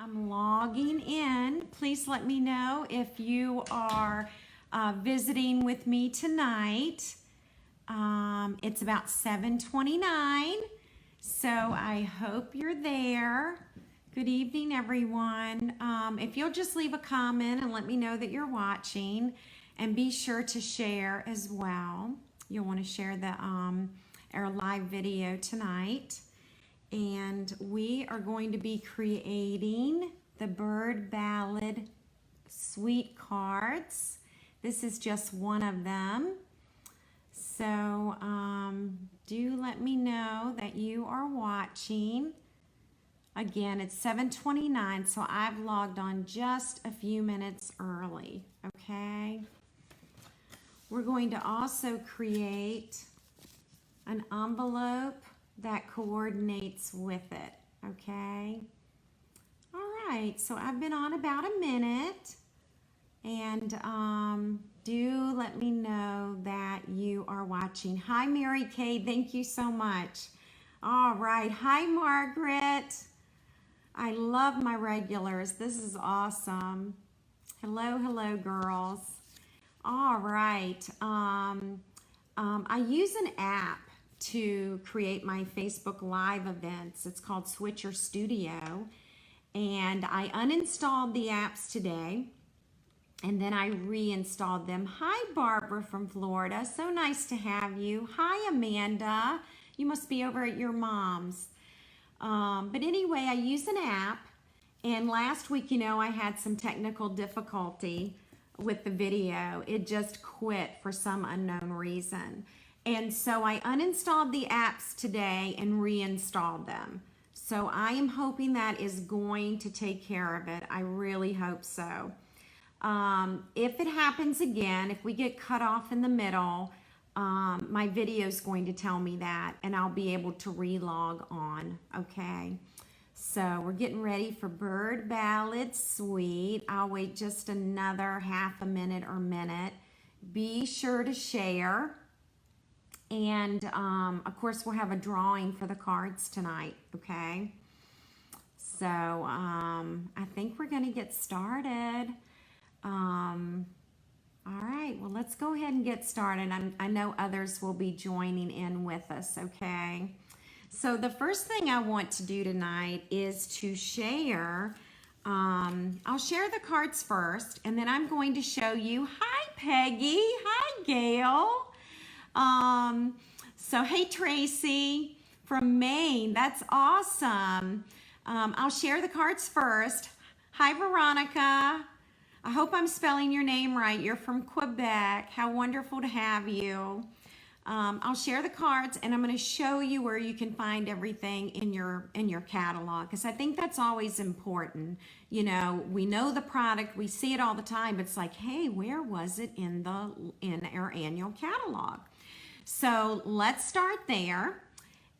I'm logging in. Please let me know if you are visiting with me tonight. It's about 7:29, so I hope you're there. Good evening, everyone. If you'll just leave a comment and let me know that you're watching, and be sure to share as well. You'll want to share the our live video tonight. And we are going to be creating the Bird Ballad Sweet cards. This is just one of them. So do let me know that you are watching. Again, it's 7:29, so I've logged on just a few minutes early, okay? We're going to also create an envelope that coordinates with it, okay? All right, so I've been on about a minute, and do let me know that you are watching. Hi, Mary Kay, thank you so much. All right, hi, Margaret. I love my regulars. This is awesome. Hello, hello, girls. All right, I use an app to create my Facebook Live events. It's called Switcher Studio, and I uninstalled the apps today and then I reinstalled them. Hi, Barbara from Florida, so nice to have you. Hi, Amanda, you must be over at your mom's. But anyway, I use an app, and last week, you know, I had some technical difficulty with the video. It just quit for some unknown reason. And so I uninstalled the apps today and reinstalled them. So I am hoping that is going to take care of it. I really hope so. If it happens again, if we get cut off in the middle, my video is going to tell me that, and I'll be able to relog on, okay? So we're getting ready for Bird Ballad Sweet. I'll wait just another half a minute or minute. Be sure to share. And of course, we'll have a drawing for the cards tonight, okay? So I think we're gonna get started. All right, well, let's go ahead and get started. I know others will be joining in with us, okay? So the first thing I want to do tonight is to share. I'll share the cards first, and then I'm going to show you. Hi, Peggy. Hi, Gail. So hey, Tracy from Maine, that's awesome. I'll share the cards first. Hi, Veronica. I hope I'm spelling your name right. You're from Quebec. How wonderful to have you. I'll share the cards, and I'm going to show you where you can find everything in your catalog, because I think that's always important. You know, we know the product, we see it all the time, but it's like, hey, where was it in our annual catalog? So let's start there,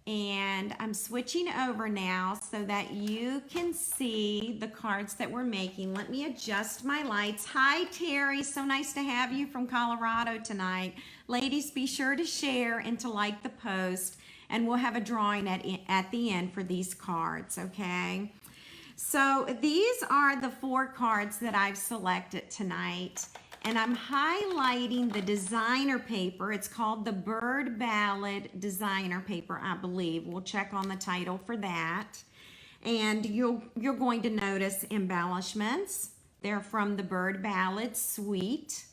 and I'm switching over now so that you can see the cards that we're making. Let me adjust my lights. Hi, Terry, so nice to have you from Colorado tonight. Ladies, be sure to share and to like the post, and we'll have a drawing at the end for these cards, okay? So these are the 4 cards that I've selected tonight. And I'm highlighting the designer paper. It's called the Bird Ballad designer paper, I believe. We'll check on the title for that. And you're going to notice embellishments. They're from the Bird Ballad Suite.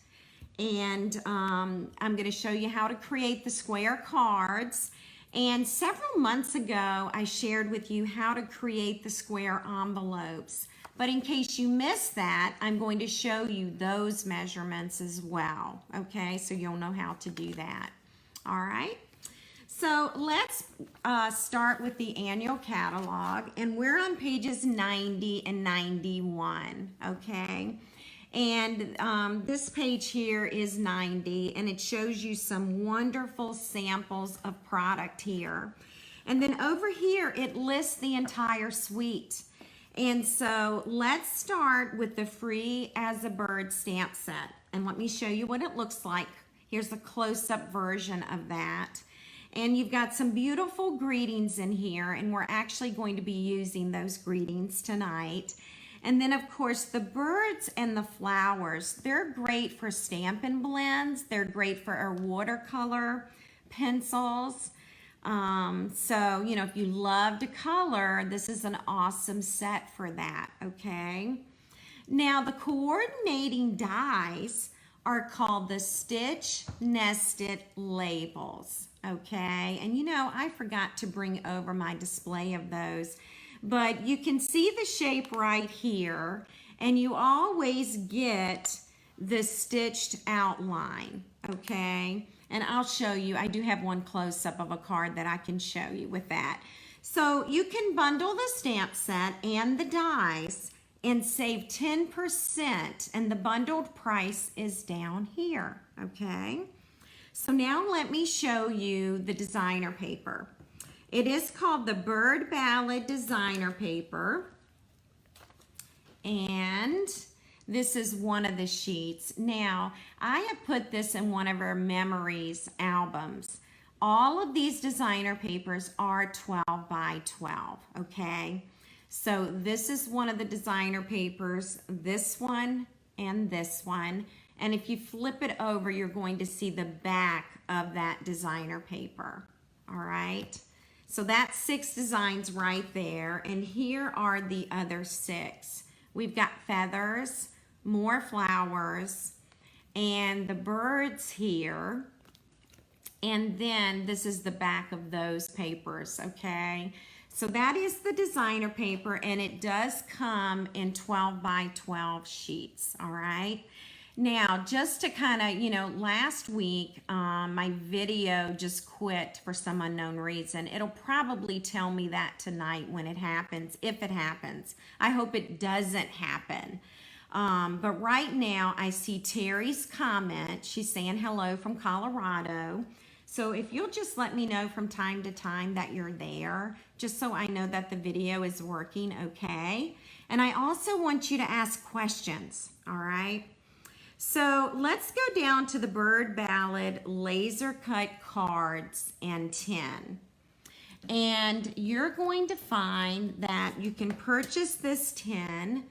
And I'm going to show you how to create the square cards. And several months ago, I shared with you how to create the square envelopes. But in case you missed that, I'm going to show you those measurements as well, okay? So you'll know how to do that, all right? So let's start with the annual catalog, and we're on pages 90 and 91, okay? And this page here is 90, and it shows you some wonderful samples of product here. And then over here, it lists the entire suite. And so let's start with the Free as a Bird stamp set. And let me show you what it looks like. Here's a close-up version of that. And you've got some beautiful greetings in here, and we're actually going to be using those greetings tonight. And then, of course, the birds and the flowers, they're great for Stampin' Blends. They're great for our watercolor pencils. So, you know, if you love to color, this is an awesome set for that, okay? Now, the coordinating dies are called the Stitch Nested Labels, okay? And you know, I forgot to bring over my display of those, but you can see the shape right here, and you always get the stitched outline, okay? And I'll show you, I do have one close-up of a card that I can show you with that. So you can bundle the stamp set and the dies and save 10%, and the bundled price is down here, okay? So now let me show you the designer paper. It is called the Bird Ballad designer paper, and this is one of the sheets. Now, I have put this in one of our memories albums. All of these designer papers are 12 by 12, okay? So this is one of the designer papers, this one and this one. And if you flip it over, you're going to see the back of that designer paper, all right? So that's 6 designs right there, and here are the other 6. We've got feathers, more flowers, and the birds here, and then this is the back of those papers, okay? So that is the designer paper, and it does come in 12 by 12 sheets, all right? Now, just to kind of, you know, last week, my video just quit for some unknown reason. It'll probably tell me that tonight when it happens, if it happens. I hope it doesn't happen. But right now, I see Terry's comment. She's saying hello from Colorado. So if you'll just let me know from time to time that you're there, just so I know that the video is working okay. And I also want you to ask questions, all right? So let's go down to the Bird Ballad laser cut cards and tin. And you're going to find that you can purchase this tin.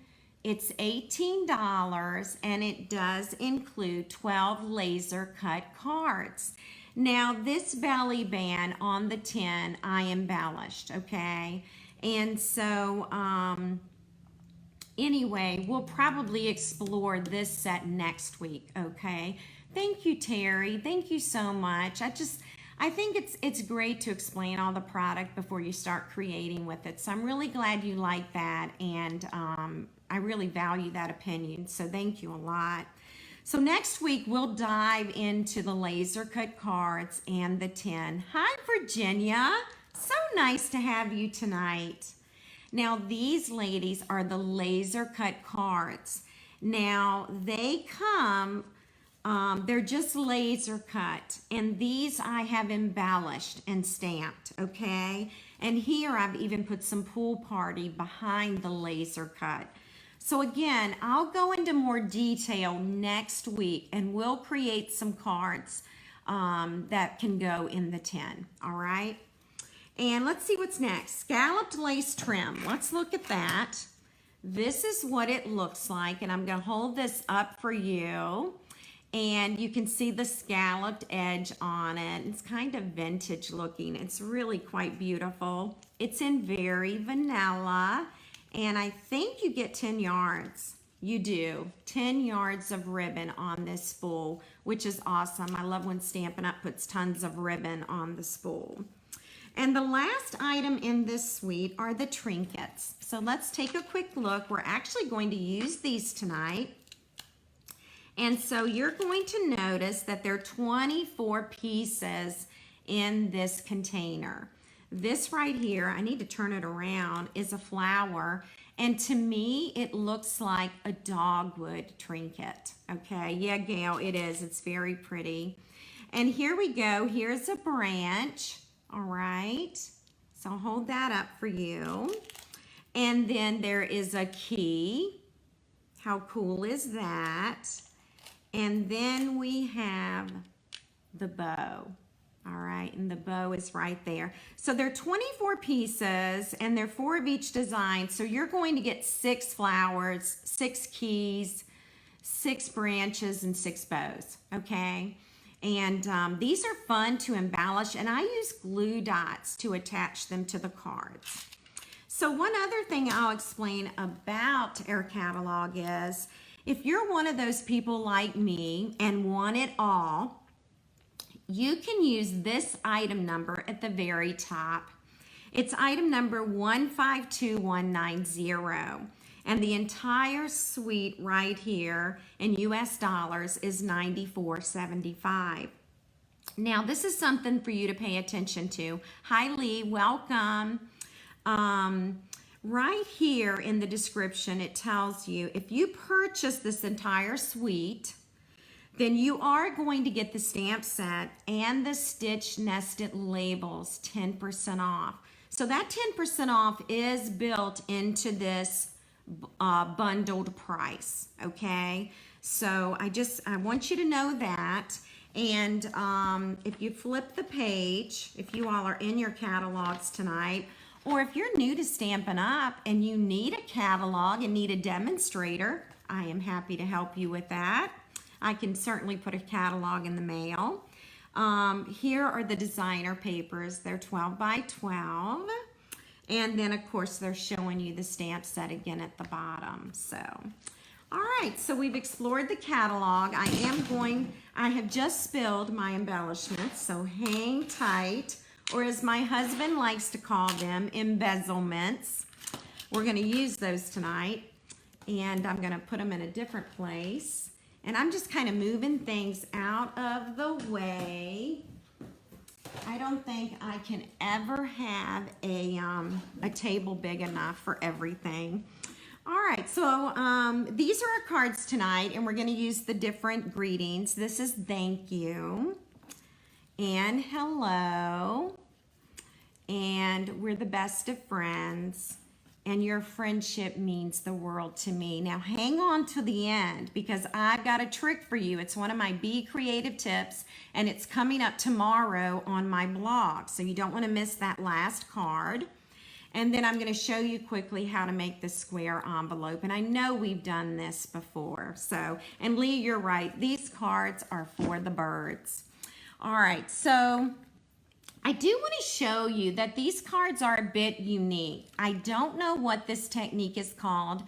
It's $18, and it does include 12 laser cut cards. Now, this belly band on the tin, I embellished, okay? And so, anyway, we'll probably explore this set next week, okay? Thank you, Terry. Thank you so much. I think it's great to explain all the product before you start creating with it. So I'm really glad you like that, and I really value that opinion. So thank you a lot. So next week, we'll dive into the laser cut cards and the tin. Hi, Virginia. So nice to have you tonight. Now, these ladies are the laser cut cards. Now, they come, they're just laser cut, and these I have embellished and stamped, okay? And here I've even put some pool party behind the laser cut. So again, I'll go into more detail next week, and we'll create some cards that can go in the tin, all right? And let's see what's next. Scalloped lace trim. Let's look at that. This is what it looks like, and I'm going to hold this up for you. And you can see the scalloped edge on it. It's kind of vintage looking. It's really quite beautiful. It's in very vanilla, and I think you get 10 yards. You do. 10 yards of ribbon on this spool, which is awesome. I love when Stampin' Up! Puts tons of ribbon on the spool. And the last item in this suite are the trinkets. So let's take a quick look. We're actually going to use these tonight. And so you're going to notice that there are 24 pieces in this container. This right here, I need to turn it around, is a flower. And to me, it looks like a dogwood trinket. Okay, yeah, Gail, it is. It's very pretty. And here we go. Here's a branch. All right, so I'll hold that up for you. And then there is a key. How cool is that? And then we have the bow. All right, and the bow is right there. So they're 24 pieces, and they're 4 of each design. So you're going to get 6 flowers, 6 keys, 6 branches, and 6 bows, okay? And these are fun to embellish, and I use glue dots to attach them to the cards. So one other thing I'll explain about our catalog is, if you're one of those people like me and want it all, you can use this item number at the very top. It's item number 152190. And the entire suite right here in US dollars is $94.75. Now, this is something for you to pay attention to. Hi, Lee, welcome. Right here in the description, it tells you if you purchase this entire suite, then you are going to get the stamp set and the stitch nested labels 10% off. So that 10% off is built into this bundled price, okay? So I want you to know that. And if you flip the page, if you all are in your catalogs tonight, or if you're new to Stampin' Up! And you need a catalog and need a demonstrator, I am happy to help you with that. I can certainly put a catalog in the mail. Here are the designer papers. They're 12 by 12. And then, of course, they're showing you the stamp set again at the bottom. So, all right, so we've explored the catalog. I have just spilled my embellishments, so hang tight, or as my husband likes to call them, embezzlements. We're going to use those tonight, and I'm going to put them in a different place. And I'm just kind of moving things out of the way. I don't think I can ever have a table big enough for everything. All right, so these are our cards tonight, and we're going to use the different greetings. This is thank you and hello, and we're the best of friends, and your friendship means the world to me. Now hang on to the end, because I've got a trick for you. It's one of my Be Creative tips, and it's coming up tomorrow on my blog, so you don't want to miss that last card. And then I'm going to show you quickly how to make the square envelope, and I know we've done this before. So, and Lee, you're right, these cards are for the birds. All right, so I do want to show you that these cards are a bit unique. I don't know what this technique is called.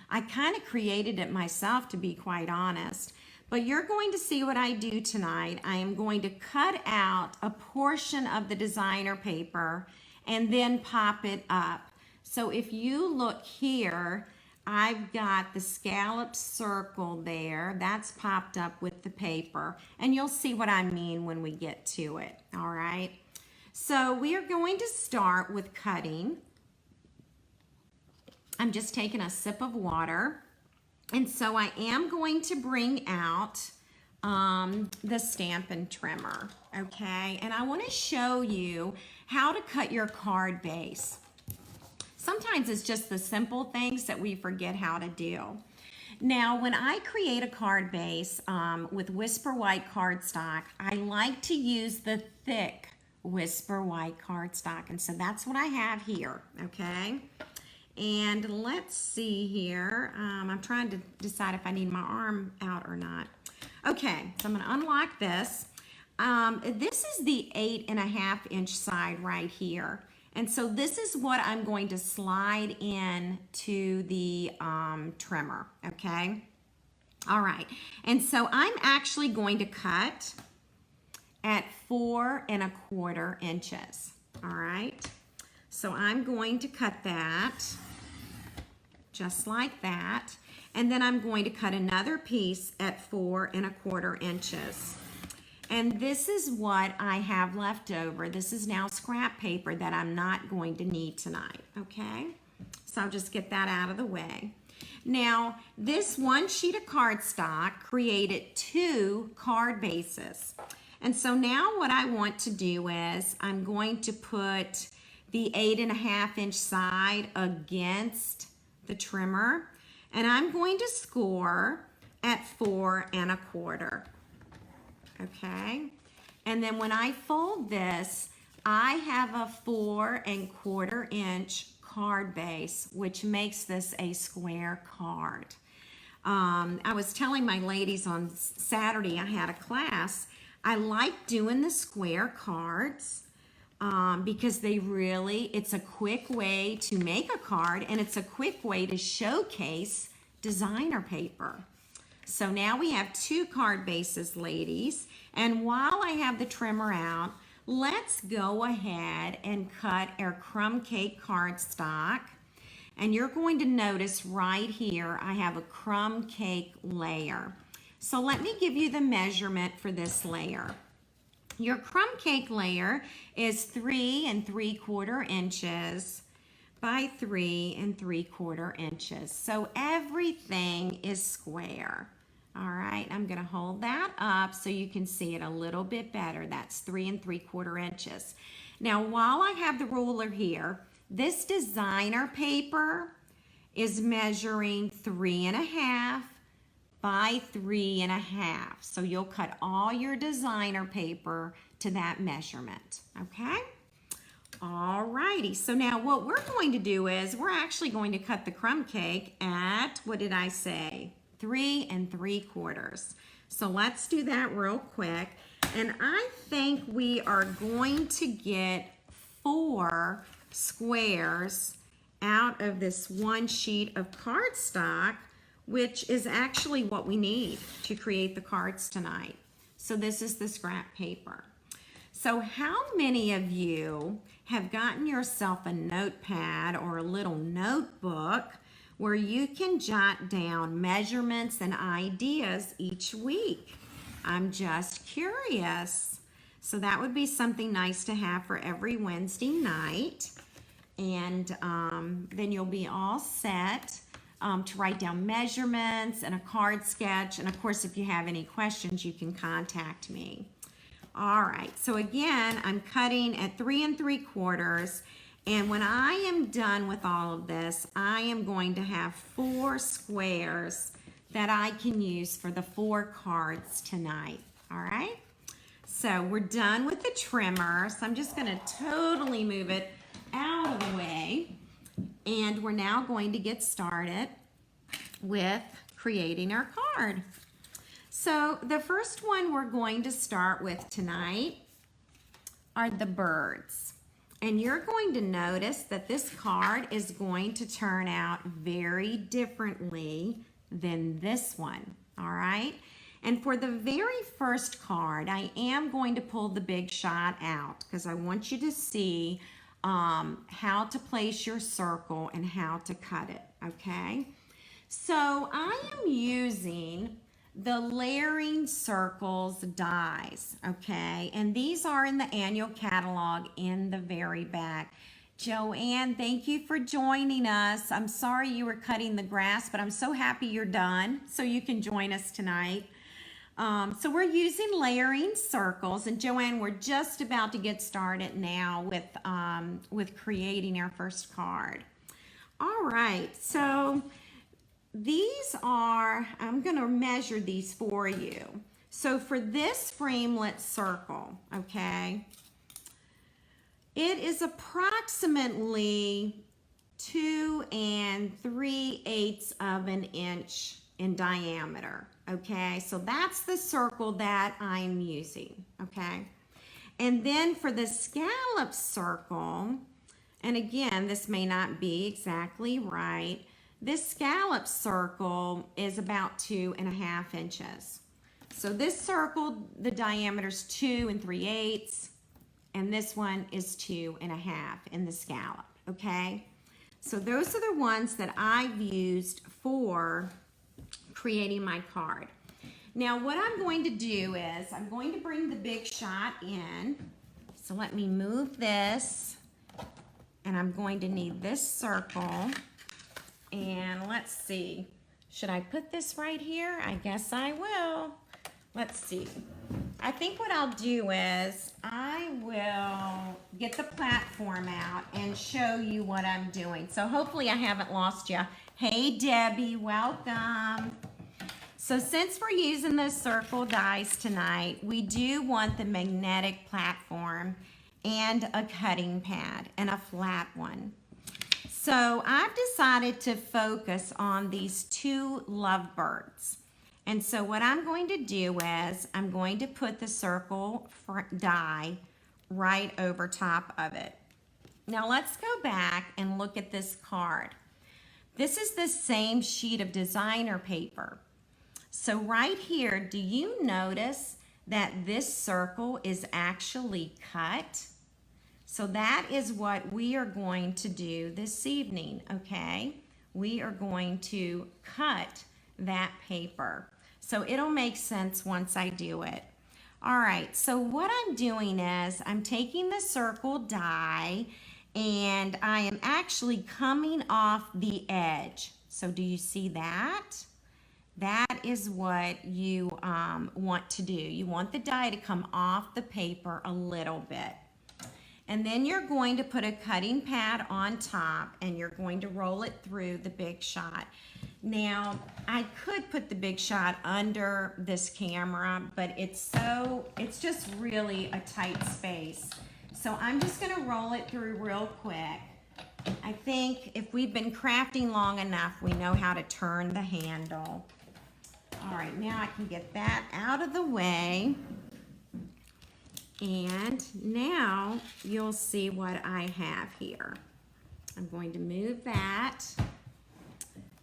I kind of created it myself, to be quite honest. But you're going to see what I do tonight. I am going to cut out a portion of the designer paper and then pop it up. So if you look here, I've got the scalloped circle there. That's popped up with the paper. And you'll see what I mean when we get to it, all right? So we are going to start with cutting. I'm just taking a sip of water. And so I am going to bring out the Stampin' Trimmer, okay? And I want to show you how to cut your card base. Sometimes it's just the simple things that we forget how to do. Now, when I create a card base with Whisper White cardstock, I like to use the thick Whisper White cardstock, and so that's what I have here, okay? And let's see here. I'm trying to decide if I need my arm out or not. Okay, so I'm going to unlock this. This is the 8.5 inch side right here. And so this is what I'm going to slide in to the trimmer, okay? All right, and so I'm actually going to cut at 4¼ inches, all right? So I'm going to cut that just like that, and then I'm going to cut another piece at 4¼ inches. And this is what I have left over. This is now scrap paper that I'm not going to need tonight, okay? So I'll just get that out of the way. Now, this one sheet of cardstock created 2 card bases. And so now what I want to do is I'm going to put the 8.5 inch side against the trimmer, and I'm going to score at 4¼ okay? And then when I fold this, I have a 4 1/4 inch card base, which makes this a square card. I was telling my ladies on Saturday, I had a class. I like doing the square cards because it's a quick way to make a card, and it's a quick way to showcase designer paper. So now we have 2 card bases, ladies. And while I have the trimmer out, let's go ahead and cut our Crumb Cake cardstock. And you're going to notice right here, I have a Crumb Cake layer. So let me give you the measurement for this layer. Your Crumb Cake layer is 3 3/4 inches by 3 3/4 inches. So everything is square. All right, I'm gonna hold that up so you can see it a little bit better. That's 3 3/4 inches. Now, while I have the ruler here, this designer paper is measuring 3 1/2 by 3 1/2. So you'll cut all your designer paper to that measurement, okay? All righty, so now what we're going to do is we're actually going to cut the crumb cake at, what did I say? 3 3/4. So let's do that real quick. And I think we are going to get 4 squares out of this one sheet of cardstock, which is actually what we need to create the cards tonight. So this is the scrap paper. So how many of you have gotten yourself a notepad or a little notebook where you can jot down measurements and ideas each week? I'm just curious. So that would be something nice to have for every Wednesday night. And then you'll be all set to write down measurements and a card sketch. And of course, if you have any questions, you can contact me. All right, so again, I'm cutting at 3 3/4. And when I am done with all of this, I am going to have 4 squares that I can use for the 4 cards tonight, all right? So we're done with the trimmer, so I'm just gonna totally move it out of the way. And we're now going to get started with creating our card. So the first one we're going to start with tonight are the birds. And you're going to notice that this card is going to turn out very differently than this one, all right? And for the very first card, I am going to pull the big shot out because I want you to see how to place your circle and how to cut it, okay? So I am using the Layering Circles dies, okay? And these are in the annual catalog in the very back. Joanne, thank you for joining us. I'm sorry you were cutting the grass, but I'm so happy you're done so you can join us tonight. So we're using Layering Circles, and Joanne, we're just about to get started now with creating our first card. All right, so these are, I'm going to measure these for you. So for this framelit circle, okay, it is approximately 2 3/8 of an inch in diameter, okay? So that's the circle that I'm using, okay? And then for the scallop circle, and again, this may not be exactly right, this scallop circle is about 2 1/2 inches. So this circle, the diameter is 2 3/8, and this one is 2 1/2 in the scallop, okay? So those are the ones that I've used for creating my card. Now what I'm going to do is I'm going to bring the big shot in. So let me move this, and I'm going to need this circle. And let's see, should I put this right here? I guess I will. Let's see. I think what I'll do is I will get the platform out and show you what I'm doing. So hopefully I haven't lost you. Hey Debbie, welcome. So since we're using those circle dies tonight, we do want the magnetic platform and a cutting pad and a flat one. So I've decided to focus on these two lovebirds. And so what I'm going to do is I'm going to put the circle die right over top of it. Now let's go back and look at this card. This is the same sheet of designer paper. So right here, do you notice that this circle is actually cut? So that is what we are going to do this evening, okay? We are going to cut that paper. So it'll make sense once I do it. All right, so what I'm doing is I'm taking the circle die and I am actually coming off the edge. So do you see that? That is what you want to do. You want the die to come off the paper a little bit. And then you're going to put a cutting pad on top and you're going to roll it through the Big Shot. Now, I could put the Big Shot under this camera, but it's just really a tight space. So I'm just gonna roll it through real quick. I think if we've been crafting long enough, we know how to turn the handle. All right, now I can get that out of the way. And now you'll see what I have here. I'm going to move that.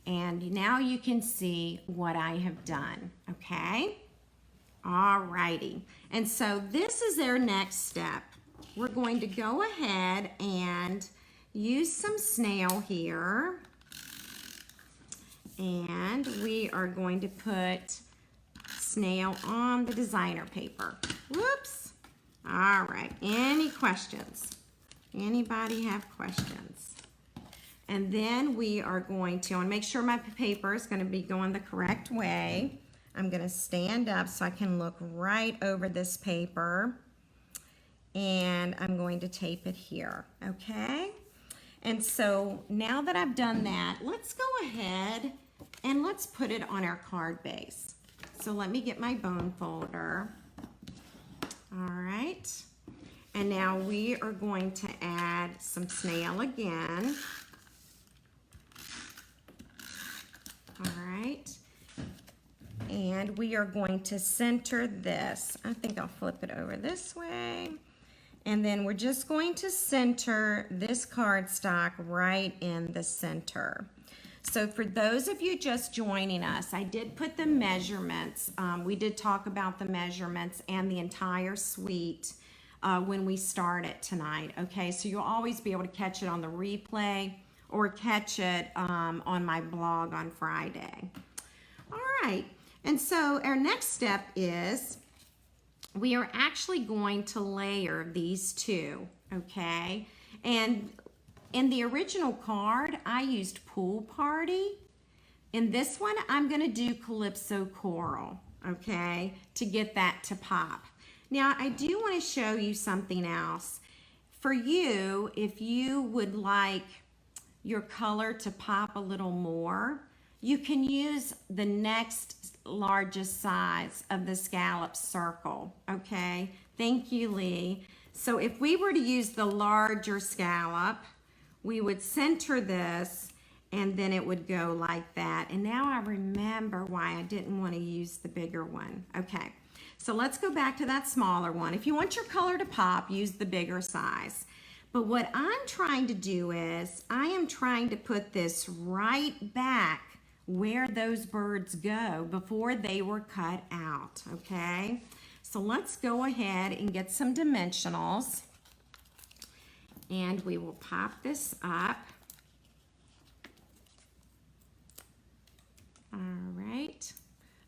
And now you can see what I have done, okay? All righty. And so this is our next step. We're going to go ahead and use some snail here. And we are going to put snail on the designer paper. Whoops. All right, any questions? Anybody have questions? And then we are going to, I want to make sure my paper is going to be going the correct way. I'm going to stand up so I can look right over this paper. And I'm going to tape it here, okay? And so now that I've done that, let's go ahead and let's put it on our card base. So let me get my bone folder. All right. And now we are going to add some snail again. All right. And we are going to center this. I think I'll flip it over this way. And then we're just going to center this cardstock right in the center. So for those of you just joining us, I did put the measurements. We did talk about the measurements and the entire suite when we start it tonight. Okay, so you'll always be able to catch it on the replay or catch it on my blog on Friday. All right, and so our next step is we are actually going to layer these two, okay? And in the original card, I used Pool Party. In this one, I'm gonna do Calypso Coral, okay, to get that to pop. Now, I do wanna show you something else. For you, if you would like your color to pop a little more, you can use the next largest size of the scallop circle, okay? Thank you, Lee. So if we were to use the larger scallop, we would center this and then it would go like that. And now I remember why I didn't want to use the bigger one. Okay, so let's go back to that smaller one. If you want your color to pop, use the bigger size. But what I'm trying to do is I am trying to put this right back where those birds go before they were cut out, okay? So let's go ahead and get some dimensionals. And we will pop this up. All right.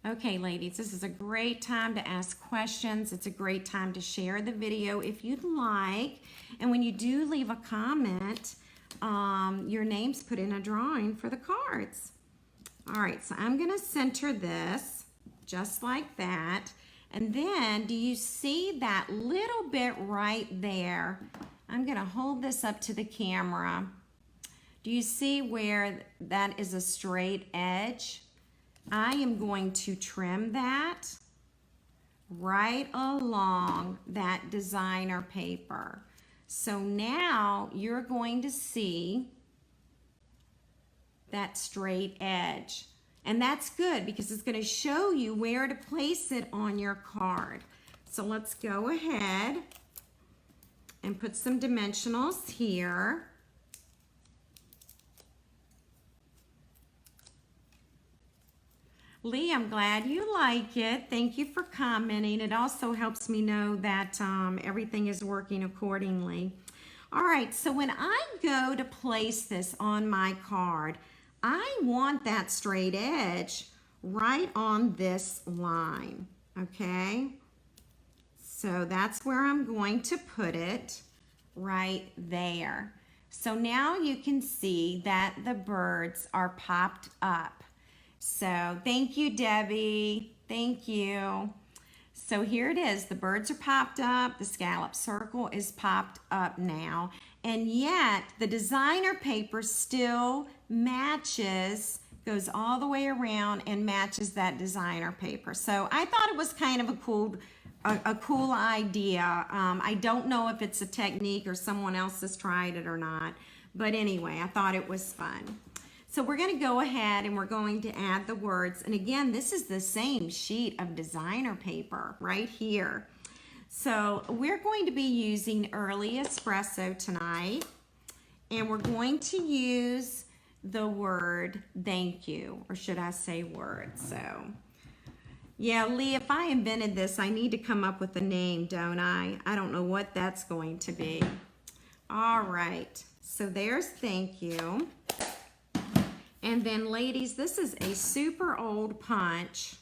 Okay, ladies, this is a great time to ask questions. It's a great time to share the video if you'd like. And when you do leave a comment, your name's put in a drawing for the cards. All right, so I'm gonna center this just like that. And then, do you see that little bit right there? I'm gonna hold this up to the camera. Do you see where that is a straight edge? I am going to trim that right along that designer paper. So now you're going to see that straight edge. And that's good because it's going to show you where to place it on your card. So let's go ahead and put some dimensionals here. Lee, I'm glad you like it. Thank you for commenting. It also helps me know that everything is working accordingly. All right, so when I go to place this on my card, I want that straight edge right on this line, okay? So that's where I'm going to put it, right there. So now you can see that the birds are popped up. So thank you, Debbie. Thank you. So here it is. The birds are popped up. The scallop circle is popped up now. And yet the designer paper still matches, goes all the way around and matches that designer paper. So I thought it was kind of a cool idea. I don't know if it's a technique or someone else has tried it or not. But anyway, I thought it was fun. So we're going to go ahead and we're going to add the words. And again, this is the same sheet of designer paper right here. So we're going to be using Early Espresso tonight. And we're going to use the word thank you, or should I say word. So yeah, Lee, if I invented this, I need to come up with a name, don't I? I don't know what that's going to be. All right, so there's thank you. And then ladies, this is a super old punch.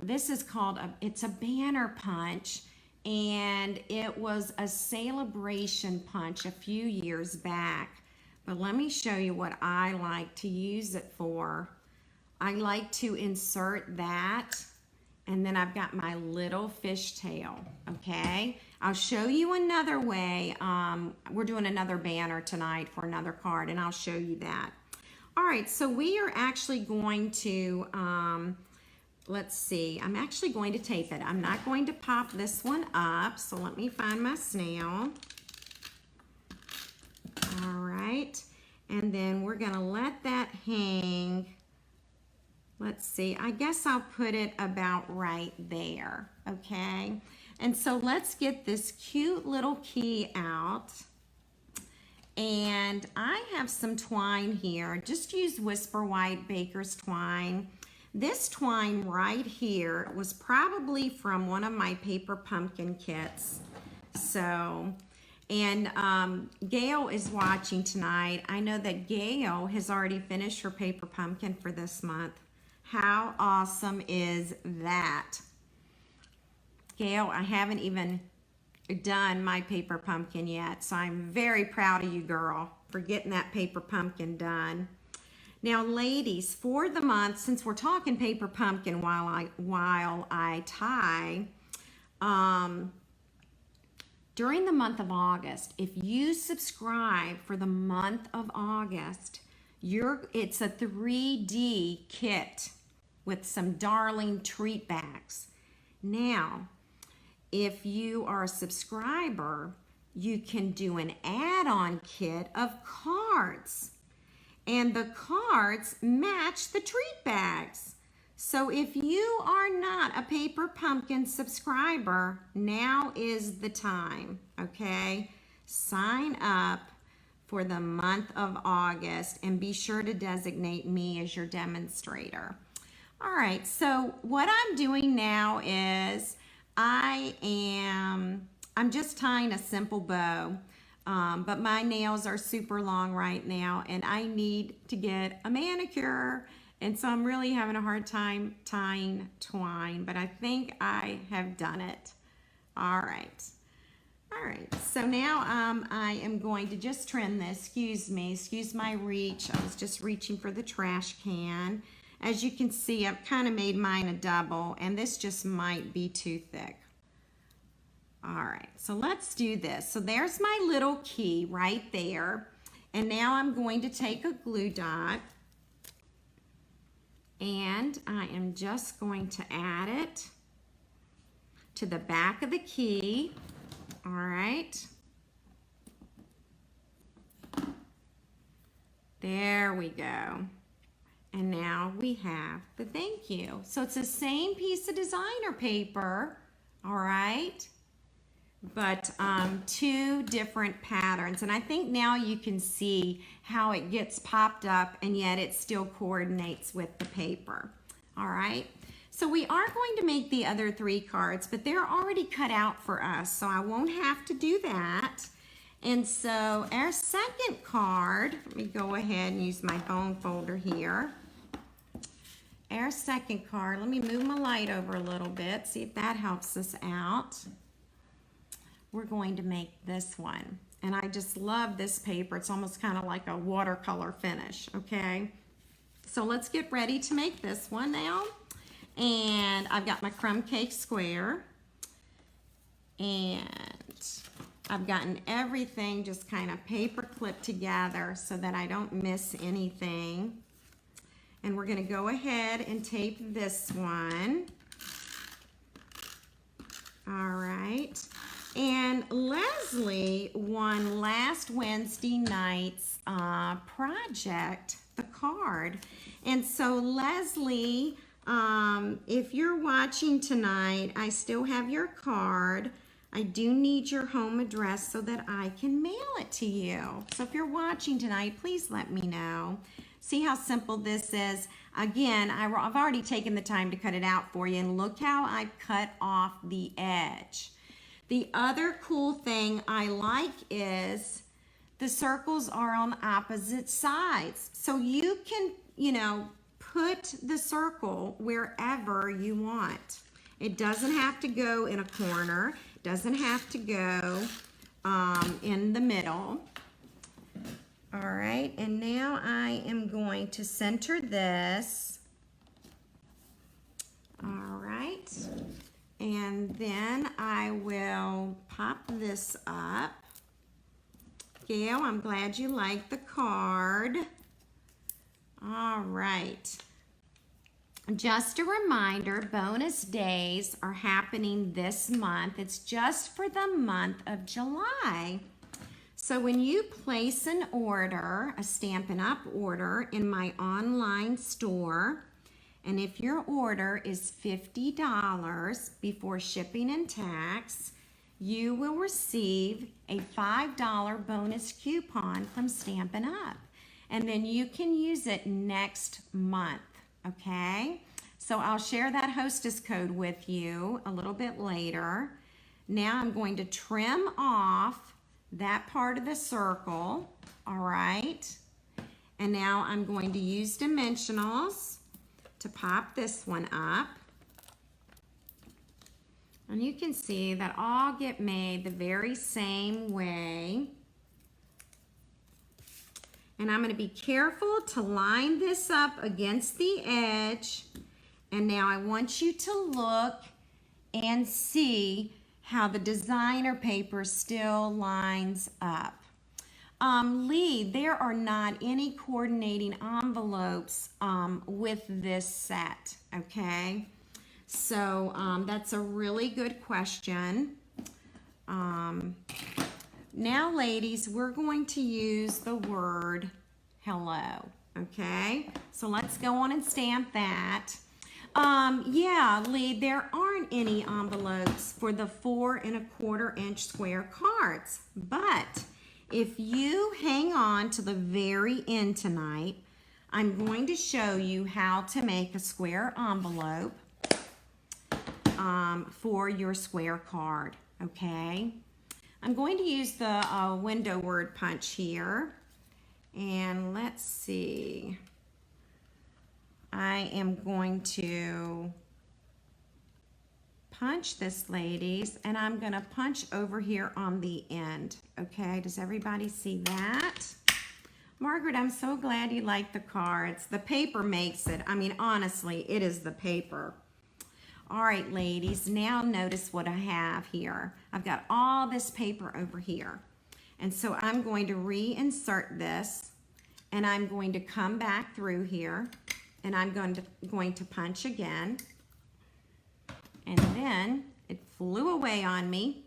This is called, it's a banner punch, and it was a celebration punch a few years back. But let me show you what I like to use it for. I like to insert that, and then I've got my little fishtail, okay? I'll show you another way. We're doing another banner tonight for another card, and I'll show you that. All right, so we are actually going to, let's see, I'm actually going to tape it. I'm not going to pop this one up, so let me find my snail. All right, and then we're gonna let that hang. Let's see, I guess I'll put it about right there, okay? And so let's get this cute little key out. And I have some twine here. Just use Whisper White Baker's twine. This twine right here was probably from one of my paper pumpkin kits. So, and Gail is watching tonight. I know that Gail has already finished her paper pumpkin for this month. How awesome is that? Gail, I haven't even done my paper pumpkin yet, so I'm very proud of you, girl, for getting that paper pumpkin done. Now, ladies, for the month, since we're talking paper pumpkin while I tie, during the month of August, if you subscribe for the month of August, it's a 3D kit with some darling treat bags. Now, if you are a subscriber, you can do an add-on kit of cards. And the cards match the treat bags. So if you are not a Paper Pumpkin subscriber, now is the time, okay? Sign up for the month of August and be sure to designate me as your demonstrator. All right, so what I'm doing now is I'm just tying a simple bow, but my nails are super long right now and I need to get a manicure, and so I'm really having a hard time tying twine, but I think I have done it. All right, so now I am going to just trim this. Excuse my reach. I was just reaching for the trash can. As you can see, I've kind of made mine a double, and this just might be too thick. All right, so let's do this. So there's my little key right there. And now I'm going to take a glue dot, And I am just going to add it to the back of the key. All right. There we go. And now we have the thank you. So it's the same piece of designer paper, all right, but two different patterns. And I think now you can see how it gets popped up and yet it still coordinates with the paper, all right. So we are going to make the other 3 cards, but they're already cut out for us, so I won't have to do that. And so our second card, let me go ahead and use my bone folder here. Our second card, let me move my light over a little bit, see if that helps us out. We're going to make this one. And I just love this paper. It's almost kind of like a watercolor finish, okay? So let's get ready to make this one now. And I've got my crumb cake square. And I've gotten everything just kind of paper clipped together so that I don't miss anything. And we're going to go ahead and tape this one. All right. And Leslie won last Wednesday night's project, the card. And so Leslie, if you're watching tonight, I still have your card. I do need your home address so that I can mail it to you. So if you're watching tonight, please let me know. See how simple this is? Again, I've already taken the time to cut it out for you, and look how I cut off the edge. The other cool thing I like is the circles are on opposite sides. So you can, put the circle wherever you want. It doesn't have to go in a corner. Doesn't have to go in the middle. All right, and now I am going to center this. All right, and then I will pop this up. Gail, I'm glad you like the card. All right. Just a reminder, bonus days are happening this month. It's just for the month of July. So when you place an order, a Stampin' Up! Order in my online store, and if your order is $50 before shipping and tax, you will receive a $5 bonus coupon from Stampin' Up! And then you can use it next month. Okay, so I'll share that hostess code with you a little bit later. Now I'm going to trim off that part of the circle, all right? And now I'm going to use dimensionals to pop this one up. And you can see that all get made the very same way. And I'm going to be careful to line this up against the edge. And now I want you to look and see how the designer paper still lines up. Lee, there are not any coordinating envelopes with this set, okay? So that's a really good question. Now, ladies, we're going to use the word hello, okay? So let's go on and stamp that. Yeah, Lee, there aren't any envelopes for the 4 1/4 inch square cards, but if you hang on to the very end tonight, I'm going to show you how to make a square envelope for your square card, okay? I'm going to use the window word punch here, and let's see. I am going to punch this, ladies, and I'm going to punch over here on the end, okay? Does everybody see that? Margaret, I'm so glad you like the cards. The paper makes it. I mean, honestly, it is the paper. All right, ladies, now notice what I have here. I've got all this paper over here. And so I'm going to reinsert this, and I'm going to come back through here, and I'm going to punch again. And then it flew away on me.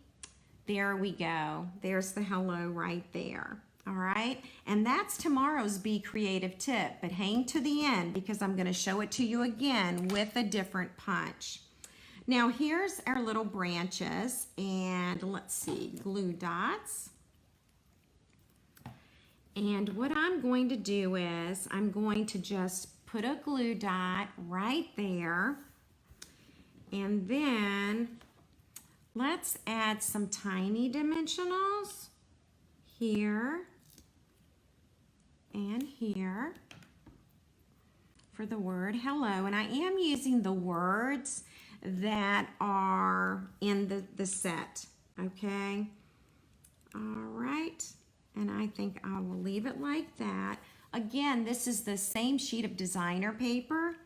There we go. There's the hello right there. All right, and that's tomorrow's Be Creative tip, but hang to the end because I'm going to show it to you again with a different punch. Now here's our little branches, and let's see, glue dots. And what I'm going to do is I'm going to just put a glue dot right there, and then let's add some tiny dimensionals here and here for the word hello. And I am using the words that are in the set, okay? All right, and I think I will leave it like that. Again, this is the same sheet of designer paper,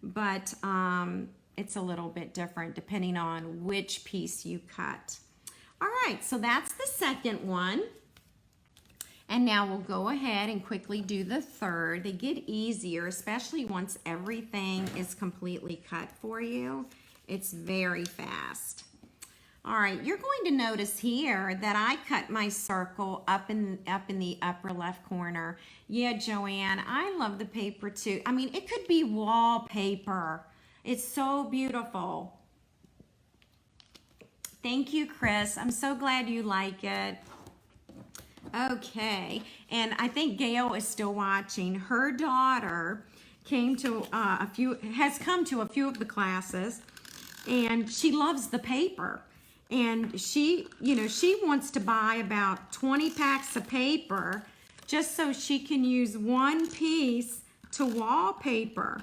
but it's a little bit different depending on which piece you cut. All right, so that's the second one. And now we'll go ahead and quickly do the third. They get easier, especially once everything is completely cut for you. It's very fast. All right, you're going to notice here that I cut my circle up in the upper left corner. Yeah, Joanne, I love the paper too. I mean, it could be wallpaper. It's so beautiful. Thank you, Chris. I'm so glad you like it. Okay, and I think Gail is still watching. Her daughter has come to a few of the classes, and she loves the paper. And she wants to buy about 20 packs of paper just so she can use one piece to wallpaper.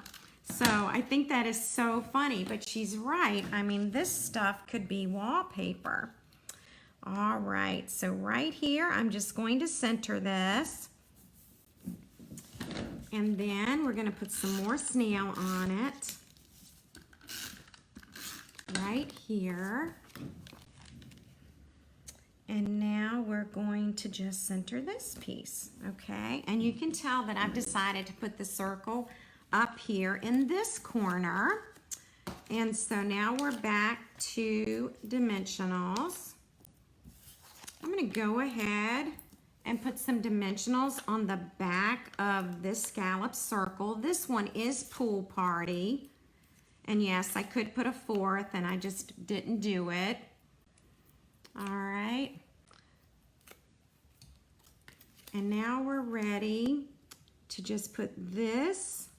So I think that is so funny, but she's right. I mean, this stuff could be wallpaper. All right, so right here, I'm just going to center this. And then we're going to put some more snail on it. Right here. And now we're going to just center this piece, okay? And you can tell that I've decided to put the circle up here in this corner. And so now we're back to dimensionals. I'm going to go ahead and put some dimensionals on the back of this scallop circle. This one is Pool Party. And yes, I could put a fourth, and I just didn't do it. All right. And now we're ready to just put this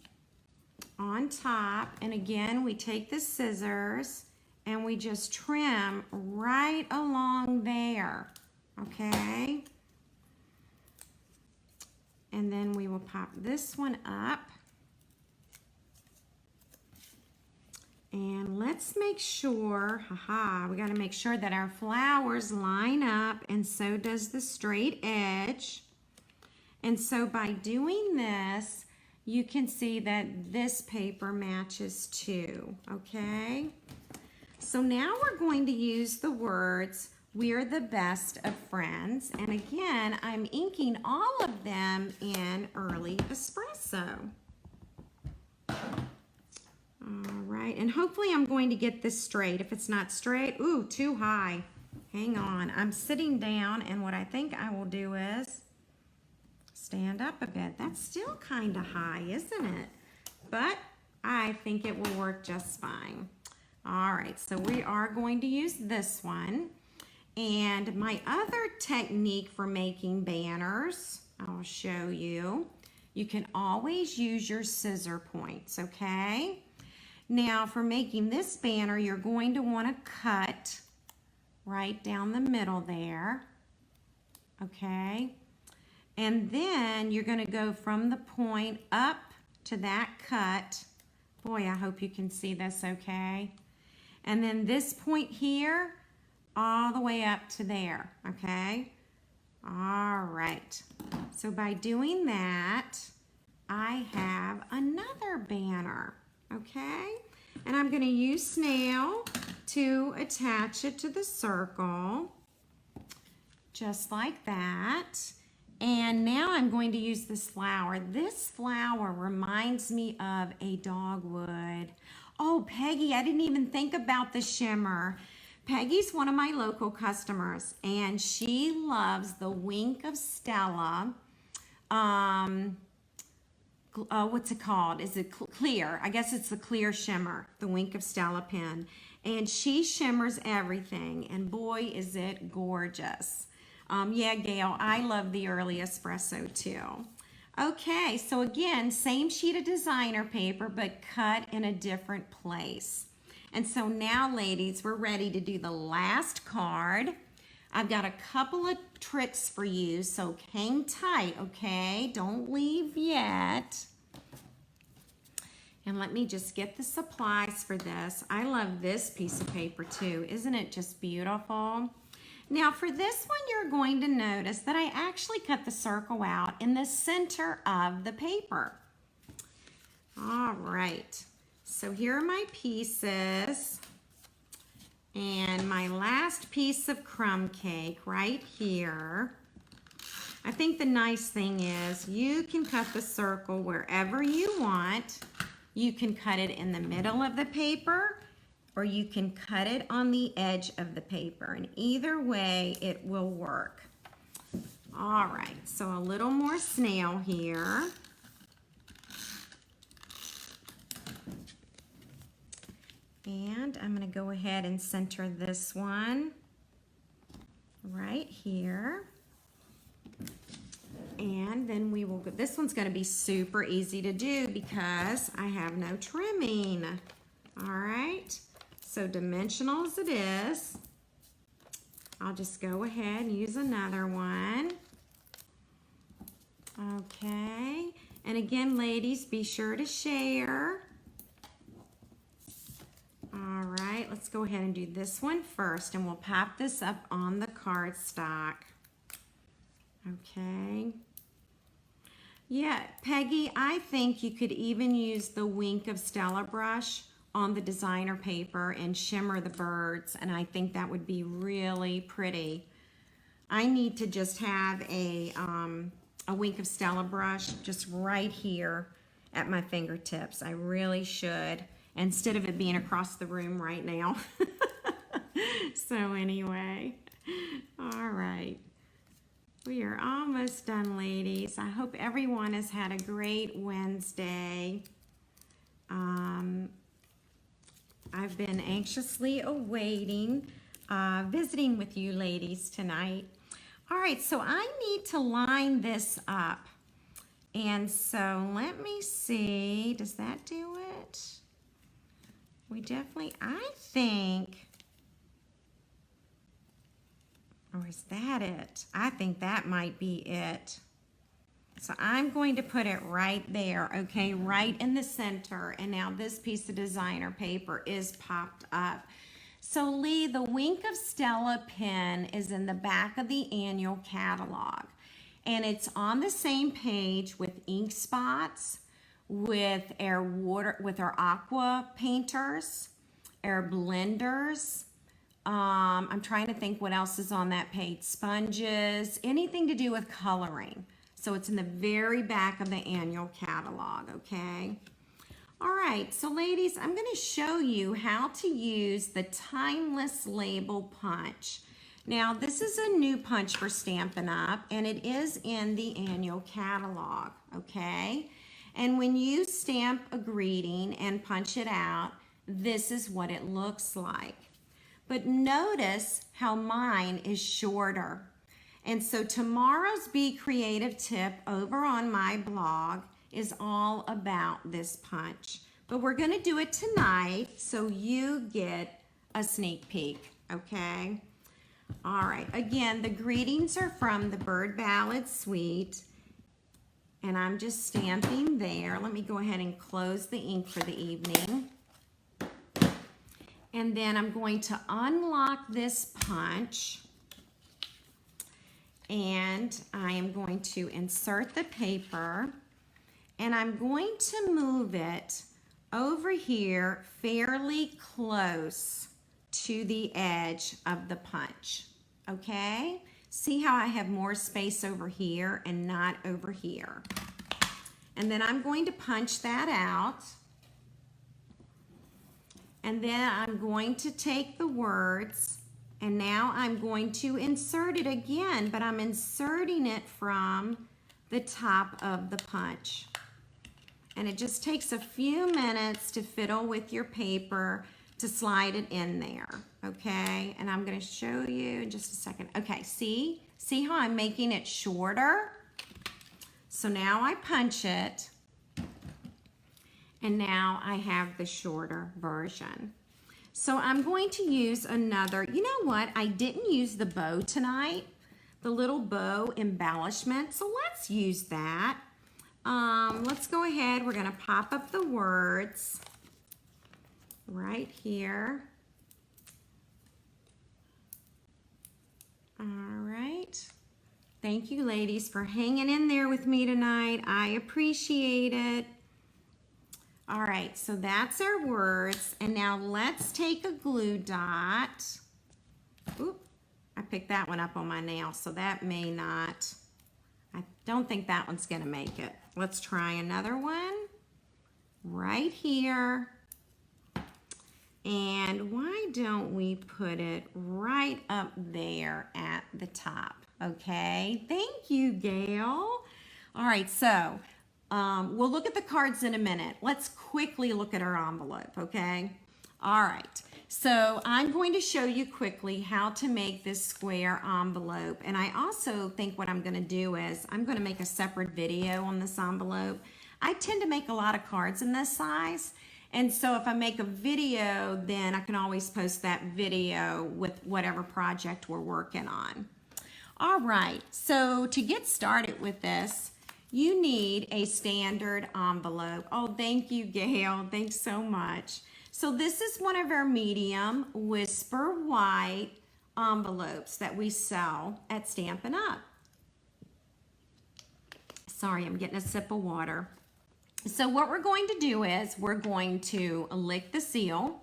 on top. And again, we take the scissors and we just trim right along there. Okay, and then we will pop this one up, and let's make sure, we got to make sure that our flowers line up, and so does the straight edge. And so by doing this, you can see that this paper matches too, okay? So now we're going to use the words, "We're the best of friends." And again, I'm inking all of them in early espresso. All right, and hopefully I'm going to get this straight. If it's not straight, ooh, too high. Hang on, I'm sitting down, and what I think I will do is stand up a bit. That's still kind of high, isn't it? But I think it will work just fine. All right, so we are going to use this one. And my other technique for making banners, I'll show you. You can always use your scissor points, okay? Now for making this banner, you're going to want to cut right down the middle there, okay? And then you're going to go from the point up to that cut. Boy, I hope you can see this okay. And then this point here, all the way up to there, okay? All right, so by doing that, I have another banner, okay? And I'm gonna use snail to attach it to the circle, just like that. And now I'm going to use this flower. This flower reminds me of a dogwood. Oh, Peggy, I didn't even think about the shimmer. Peggy's one of my local customers, and she loves the Wink of Stella. What's it called? Is it clear? I guess it's the clear shimmer, the Wink of Stella pen. And she shimmers everything, and boy, is it gorgeous. Yeah, Gail, I love the early espresso too. Okay, so again, same sheet of designer paper, but cut in a different place. And so now, ladies, we're ready to do the last card. I've got a couple of tricks for you, so hang tight, okay? Don't leave yet. And let me just get the supplies for this. I love this piece of paper too. Isn't it just beautiful? Now for this one, you're going to notice that I actually cut the circle out in the center of the paper. All right, so here are my pieces. And my last piece of crumb cake right here. I think the nice thing is you can cut the circle wherever you want. You can cut it in the middle of the paper, or you can cut it on the edge of the paper, and either way it will work. All right, so a little more snail here. And I'm going to go ahead and center this one right here. And then we will go, this one's going to be super easy to do because I have no trimming. All right, so dimensional as it is, I'll just go ahead and use another one. Okay, and again, ladies, be sure to share. All right, let's go ahead and do this one first, and we'll pop this up on the cardstock. Okay. Yeah, Peggy, I think you could even use the Wink of Stella brush on the designer paper and shimmer the birds, and I think that would be really pretty. I need to just have a Wink of Stella brush just right here at my fingertips. I really should, instead of it being across the room right now. So anyway, all right. We are almost done, ladies. I hope everyone has had a great Wednesday. I've been anxiously awaiting visiting with you ladies tonight. All right, so I need to line this up. And so let me see, does that do it? We definitely, I think, or is that it? I think that might be it. So I'm going to put it right there, okay, right in the center. And now this piece of designer paper is popped up. So Lee, the Wink of Stella pen is in the back of the annual catalog. And it's on the same page with ink spots, with our water, with our aqua painters, our blenders. I'm trying to think what else is on that page. Sponges, anything to do with coloring. So it's in the very back of the annual catalog, okay? All right, so ladies, I'm going to show you how to use the Timeless Label Punch. Now, this is a new punch for Stampin' Up, and it is in the annual catalog, okay? And when you stamp a greeting and punch it out, this is what it looks like. But notice how mine is shorter. And so tomorrow's Be Creative tip over on my blog is all about this punch. But we're going to do it tonight so you get a sneak peek, okay? All right, again, the greetings are from the Bird Ballad Suite. And I'm just stamping there. Let me go ahead and close the ink for the evening. And then I'm going to unlock this punch. And I am going to insert the paper. And I'm going to move it over here fairly close to the edge of the punch. Okay? See how I have more space over here and not over here. And then I'm going to punch that out. And then I'm going to take the words and now I'm going to insert it again, but I'm inserting it from the top of the punch. And it just takes a few minutes to fiddle with your paper to slide it in there, okay? And I'm gonna show you in just a second. Okay, see how I'm making it shorter? So now I punch it, and now I have the shorter version. So I'm going to use another, you know what? I didn't use the bow tonight, the little bow embellishment, so let's use that. Let's go ahead, we're gonna pop up the words right here. All right. Thank you, ladies, for hanging in there with me tonight. I appreciate it. All right, so that's our words. And now let's take a glue dot. Oop, I picked that one up on my nail, so that may not, I don't think that one's gonna make it. Let's try another one right here. And why don't we put it right up there at the top, okay? Thank you, Gail. All right, so we'll look at the cards in a minute. Let's quickly look at our envelope, okay? All right, so I'm going to show you quickly how to make this square envelope. And I also think what I'm gonna do is I'm gonna make a separate video on this envelope. I tend to make a lot of cards in this size. And so if I make a video, then I can always post that video with whatever project we're working on. All right, so to get started with this, you need a standard envelope. Oh, thank you, Gail. Thanks so much. So this is one of our medium Whisper White envelopes that we sell at Stampin' Up. Sorry, I'm getting a sip of water. So what we're going to do is we're going to lick the seal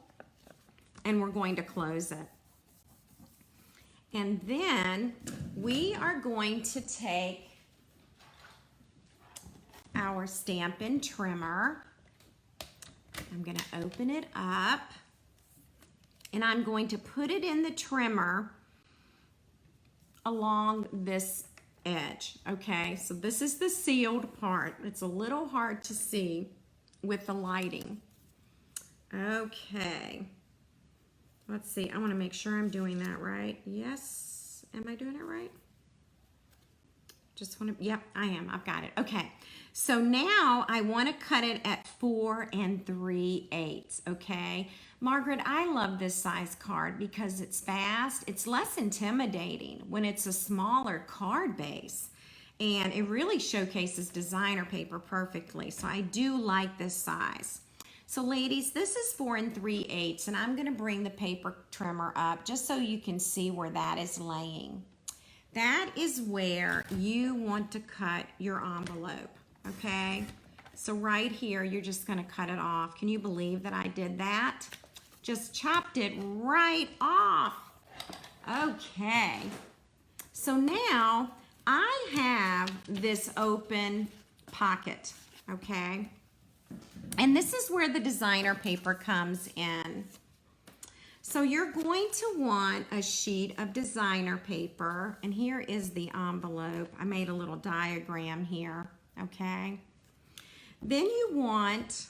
and we're going to close it. And then we are going to take our Stampin' trimmer. I'm going to open it up and I'm going to put it in the trimmer along this edge. Okay, so this is the sealed part. It's a little hard to see with the lighting. Okay, let's see. I want to make sure I'm doing that right. Yes, am I doing it right? Just want to, yep, I am. I've got it. Okay, so now I want to cut it at 4 3/8. Okay, Margaret, I love this size card because it's fast. It's less intimidating when it's a smaller card base, and it really showcases designer paper perfectly. So I do like this size. So ladies, this is 4 3/8, and I'm going to bring the paper trimmer up just so you can see where that is laying. That is where you want to cut your envelope, okay? So right here, you're just gonna cut it off. Can you believe that I did that? Just chopped it right off. Okay, so now I have this open pocket, okay? And this is where the designer paper comes in. So you're going to want a sheet of designer paper, and here is the envelope. I made a little diagram here, okay? Then you want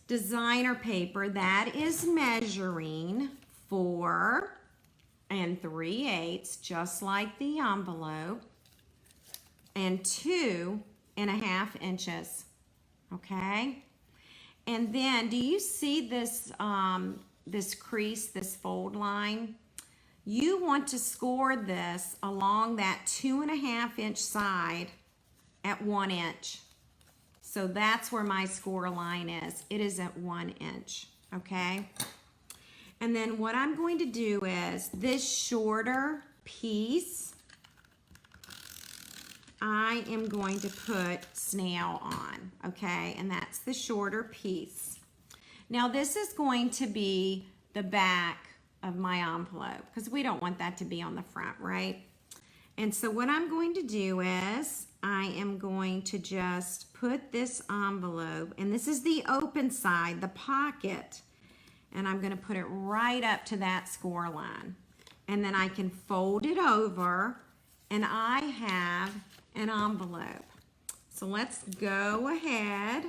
designer paper that is measuring 4 3/8, just like the envelope, and 2 1/2 inches, okay? And then, do you see this this crease, this fold line? You want to score this along that 2 1/2 inch side at 1 inch. So that's where my score line is. It is at 1 inch, okay? And then what I'm going to do is this shorter piece, I am going to put snail on, okay? And that's the shorter piece. Now this is going to be the back of my envelope because we don't want that to be on the front, right? And so what I'm going to do is I am going to just put this envelope, and this is the open side, the pocket, and I'm going to put it right up to that score line. And then I can fold it over, and I have an envelope. So let's go ahead,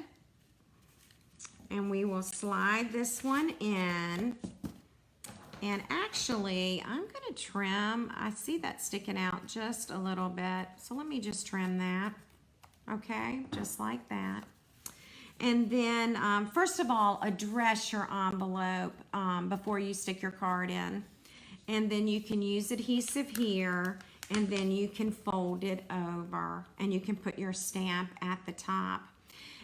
and we will slide this one in. And actually, I'm going to trim. I see that sticking out just a little bit. So let me just trim that. Okay, just like that. And then, first of all, address your envelope before you stick your card in. And then you can use adhesive here, and then you can fold it over, and you can put your stamp at the top.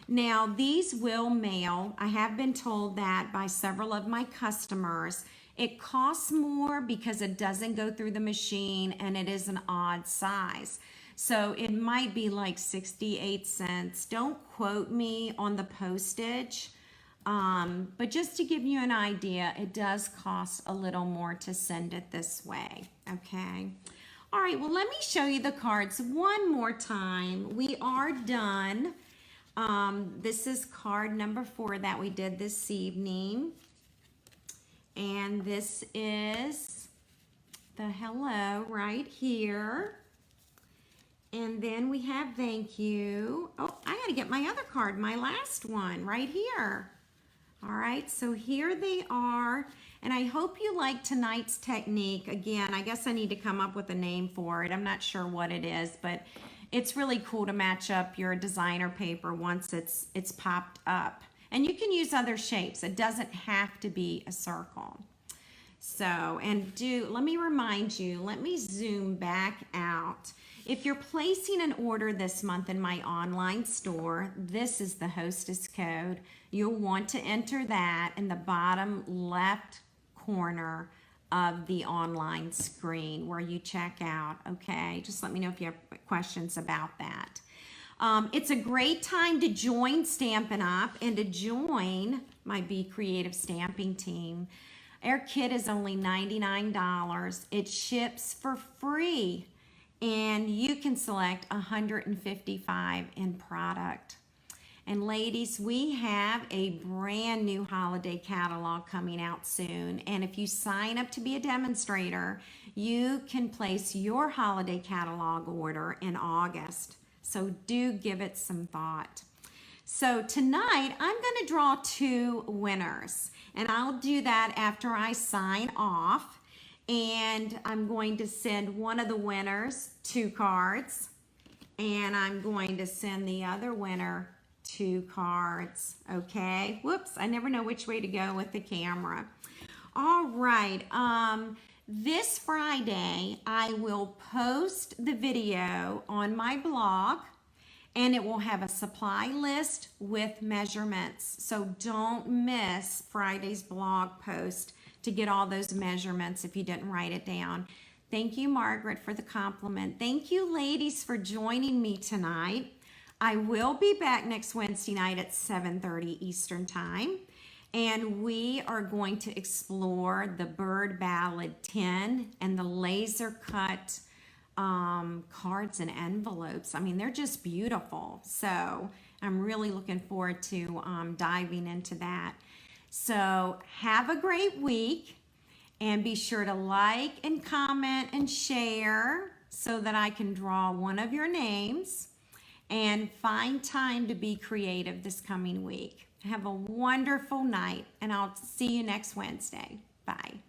Now, these will mail. I have been told that by several of my customers. It costs more because it doesn't go through the machine and it is an odd size. So it might be like 68 cents. Don't quote me on the postage, but just to give you an idea, it does cost a little more to send it this way, okay? All right, well, let me show you the cards one more time. We are done. This is card number 4 that we did this evening. And this is the hello right here. And then we have thank you. Oh, I got to get my other card, my last one right here. All right, so here they are. And I hope you like tonight's technique. Again, I guess I need to come up with a name for it. I'm not sure what it is, but it's really cool to match up your designer paper once it's popped up. And you can use other shapes. It doesn't have to be a circle. So, let me remind you, let me zoom back out. If you're placing an order this month in my online store, this is the hostess code. You'll want to enter that in the bottom left corner of the online screen where you check out, okay? Just let me know if you have questions about that. It's a great time to join Stampin' Up! And to join my Be Creative stamping team. Our kit is only $99. It ships for free, and you can select 155 in product. And ladies, we have a brand new holiday catalog coming out soon. And if you sign up to be a demonstrator, you can place your holiday catalog order in August. So do give it some thought. So tonight, I'm going to draw 2 winners. And I'll do that after I sign off. And I'm going to send one of the winners 2 cards. And I'm going to send the other winner 2 cards. Okay? Whoops, I never know which way to go with the camera. All right. This Friday, I will post the video on my blog, and it will have a supply list with measurements. So don't miss Friday's blog post to get all those measurements if you didn't write it down. Thank you, Margaret, for the compliment. Thank you, ladies, for joining me tonight. I will be back next Wednesday night at 7:30 Eastern Time. And we are going to explore the Bird Ballad 10 and the laser cut cards and envelopes. I mean, they're just beautiful. So I'm really looking forward to diving into that. So have a great week, and be sure to like and comment and share so that I can draw one of your names, and find time to be creative this coming week. Have a wonderful night, and I'll see you next Wednesday. Bye.